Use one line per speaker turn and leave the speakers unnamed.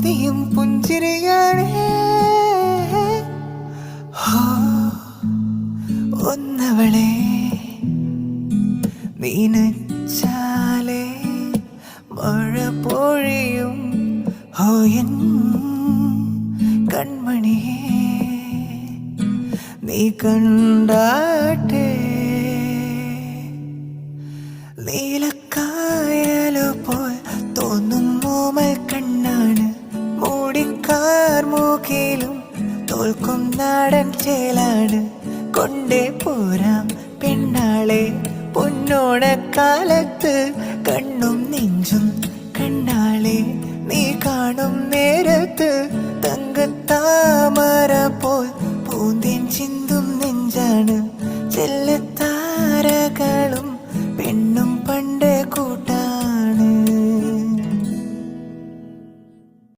പൊതിയും പുഞ്ചിരിയാണ്. ഒന്നവളെ നീനച്ചാലേ മഴ പൊഴിയും. എൻ കൺമണിയേ നീ കണ്ടാട്ടെ. നീലക്കായലോ പോൽ തോന്നും മോമൽ കണ്ണാണ്. മൂടിക്കാർ മൂക്കിലും തോൽക്കും നാടൻ ചേലാണ്. കൊണ്ടേ പോരാം പെണ്ണാളെ പൊന്നോണക്കാലത്ത്. കണ്ണും നെഞ്ചും കണ്ണാളെ നീ കാണും